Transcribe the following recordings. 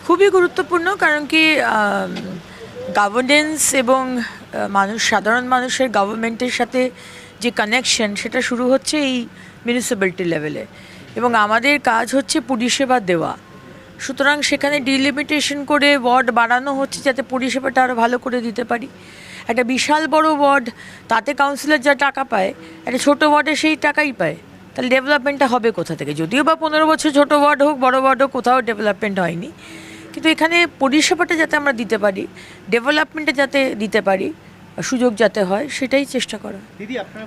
খুবই গুরুত্বপূর্ণ, কারণ কি গভর্নেন্স এবং সাধারণ মানুষের গভর্নমেন্টের সাথে যে কানেকশন সেটা শুরু হচ্ছে এই মিউনিসিপ্যালিটি লেভেলে, এবং আমাদের কাজ হচ্ছে পরিষেবা দেওয়া। সুতরাং সেখানে ডিলিমিটেশন করে ওয়ার্ড বাড়ানো হচ্ছে যাতে পরিষেবাটা আরও ভালো করে দিতে পারি। একটা বিশাল বড় ওয়ার্ড, তাতে কাউন্সিলর যা টাকা পায়, একটা ছোটো ওয়ার্ডে সেই টাকাই পায়, তাহলে ডেভেলপমেন্টটা হবে কোথা থেকে? যদিও বা 15 বছর ছোটো ওয়ার্ড হোক বড় ওয়ার্ড হোক, কোথাও ডেভেলপমেন্ট হয়নি, কিন্তু এখানে পরিষেবাটা যাতে আমরা দিতে পারি, ডেভেলপমেন্টটা যাতে দিতে পারি, সুযোগ যাতে হয়, সেটাই চেষ্টা করা। দিদি, আপনারা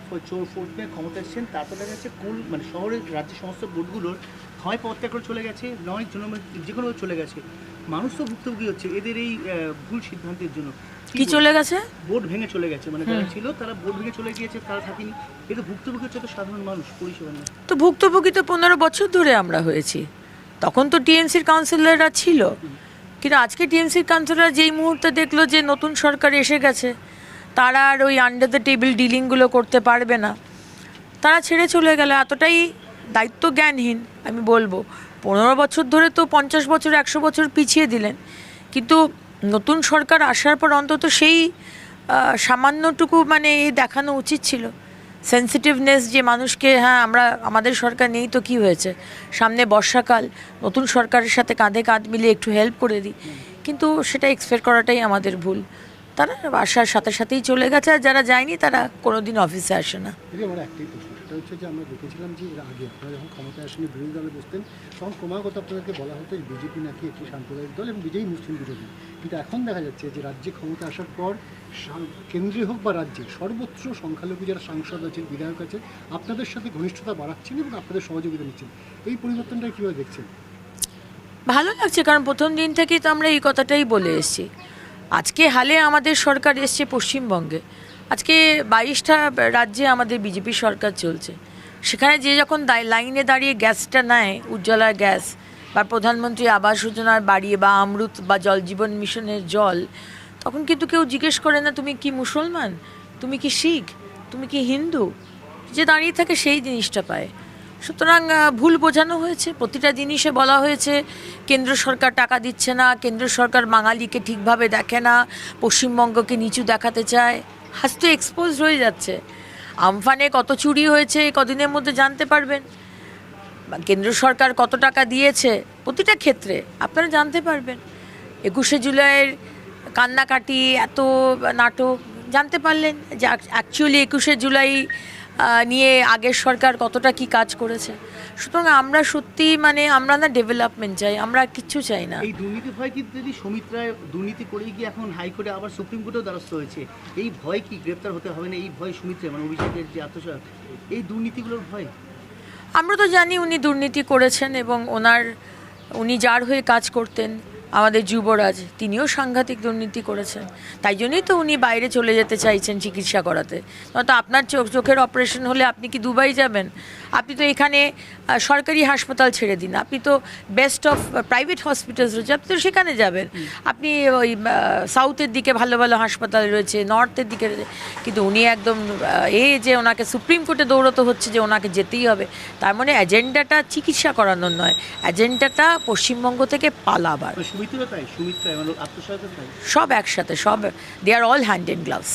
ক্ষমতা এসেছেন, তারপর দেখা যাচ্ছে মানে শহরের রাজ্যের সমস্ত বোর্ডগুলোর হয় পদত্যাগ করে চলে গেছে, নয় যে কোনো চলে গেছে। মানুষ তো ভুক্তভোগী হচ্ছে এদের এই ভুল সিদ্ধান্তের জন্য। কি চলে গেছে? বোর্ড ভেঙে চলে গেছে, মানে যারা ছিল তারা বোর্ড ভেঙে চলে গিয়েছে, তারা থাকেনি। এটা ভুক্তভোগী হচ্ছে তো সাধারণ মানুষ পরিষেবা নিয়ে। তো ভুক্তভোগী তো 15 বছর ধরে আমরা হয়েছি, তখন তো টিএমসির কাউন্সিলররা ছিল, কিন্তু আজকে টিএমসির কাউন্সিলররা যেই মুহূর্তে দেখলো যে নতুন সরকার এসে গেছে, তারা আর ওই আন্ডার দ্য টেবিল ডিলিংগুলো করতে পারবে না, তারা ছেড়ে চলে গেল। এতটাই দায়িত্ব জ্ঞানহীন আমি বলবো। 15 বছর ধরে তো 50 বছর 100 বছর পিছিয়ে দিলেন, কিন্তু নতুন সরকার আসার পর অন্তত সেই সামান্যটুকু মানে দেখানো উচিত ছিল, সেন্সিটিভনেস, যে মানুষকে হ্যাঁ আমাদের সরকার নেই তো কি হয়েছে, সামনে বর্ষাকাল, নতুন সরকারের সাথে কাঁধে কাঁধ মিলিয়ে একটু হেল্প করে দিই। কিন্তু সেটা এক্সপেক্ট করাটাই আমাদের ভুল। তারা আসার সাথে সাথেই চলে গেছে, আর যারা যায়নি তারা কোনোদিন অফিসে আসে না। আমার একটাই প্রশ্ন, সেটা হচ্ছে যে আমরা দেখেছিলাম যে এর আগে আপনারা যখন ক্ষমতায় আসেন বিরোধী দলে বসতেন, তখন ক্রমাগত আপনাদেরকে বলা হতো বিজেপি নাকি একটি সাম্প্রদায়িক দল এবং বিজেপি মুসলিম বিরোধী। কিন্তু এখন দেখা যাচ্ছে যে রাজ্যে ক্ষমতা আসার পর কেন্দ্রে হোক বা রাজ্যে সর্বত্র সংখ্যালঘু যারা সাংসদ আছেন, বিধায়ক আছে, আপনাদের সাথে ঘনিষ্ঠতা বাড়াচ্ছেন এবং আপনাদের সহযোগিতা নিচ্ছেন। এই পরিবর্তনটা কীভাবে দেখছেন? ভালো লাগছে, কারণ প্রথম দিন থেকেই তো আমরা এই কথাটাই বলে এসেছি। আজকে হালে আমাদের সরকার এসছে পশ্চিমবঙ্গে, আজকে 22টা রাজ্যে আমাদের বিজেপি সরকার চলছে। সেখানে যে যখন লাইনে দাঁড়িয়ে গ্যাসটা নেয়, উজ্জ্বলা গ্যাস বা প্রধানমন্ত্রী আবাস যোজনার বাড়ি বা অমৃত বা জল জীবন মিশনের জল, তখন কিন্তু কেউ জিজ্ঞেস করে না তুমি কি মুসলমান, তুমি কি শিখ, তুমি কি হিন্দু। যে দাঁড়িয়ে থাকে সেই জিনিসটা পায়। সুতরাং ভুল বোঝানো হয়েছে, প্রতিটা জিনিসে বলা হয়েছে কেন্দ্র সরকার টাকা দিচ্ছে না, কেন্দ্র সরকার বাঙালিকে ঠিকভাবে দেখে না, পশ্চিমবঙ্গকে নিচু দেখাতে চায়। আজ তো এক্সপোজ হয়ে যাচ্ছে। আমফানে কত চুরি হয়েছে কদিনের মধ্যে জানতে পারবেন, কেন্দ্র সরকার কত টাকা দিয়েছে প্রতিটা ক্ষেত্রে আপনারা জানতে পারবেন। 21শে জুলাইয়ের কান্নাকাটি, এত নাটক জানতে পারলেন যে অ্যাকচুয়ালি 21শে জুলাই নিয়ে আগের সরকার কতটা কি কাজ করেছে। সুতরাং আমরা সত্যি মানে আমরা না ডেভেলপমেন্ট চাই, আমরা কিচ্ছু চাই না। এই দুর্নীতি ভয় কি যদি সুমিত রায় দুর্নীতি করেই কি এখন হাইকোর্টে আবার সুপ্রিম কোর্টেও দ্বারস্থ হয়েছে, এই ভয় কি গ্রেপ্তার হতে হবে না? এই ভয় সুমিত রায় মানে অভিষেকের যে আত্মসাৎ, এই দুর্নীতিগুলোর ভয়? আমরা তো জানি উনি দুর্নীতি করেছেন, এবং উনি যার হয়ে কাজ করতেন আমাদের যুবরাজ, তিনিও সাংঘাতিক দুর্নীতি করেছেন। তাই জন্যই তো উনি বাইরে চলে যেতে চাইছেন চিকিৎসা করাতে। নয়তো আপনার চোখের অপারেশন হলে আপনি কি দুবাই যাবেন? আপনি তো এখানে সরকারি হাসপাতাল ছেড়ে দিন, আপনি তো বেস্ট অফ প্রাইভেট হসপিটালস রয়েছে, আপনি তো সেখানে যাবেন। আপনি ওই সাউথের দিকে ভালো ভালো হাসপাতাল রয়েছে, নর্থের দিকে রয়েছে, কিন্তু উনি একদম যে ওনাকে সুপ্রিম কোর্টে দৌড়াতে হচ্ছে যে ওনাকে যেতেই হবে, তার মানে এজেন্ডাটা চিকিৎসা করানোর নয়, এজেন্ডাটা পশ্চিমবঙ্গ থেকে পালাবার। সুমিত্রা তাই, সুমিত্রা আত্মসহায়তা তাই, সব একসাথে, সব দে আর অল হ্যান্ড ইন গ্লাভস।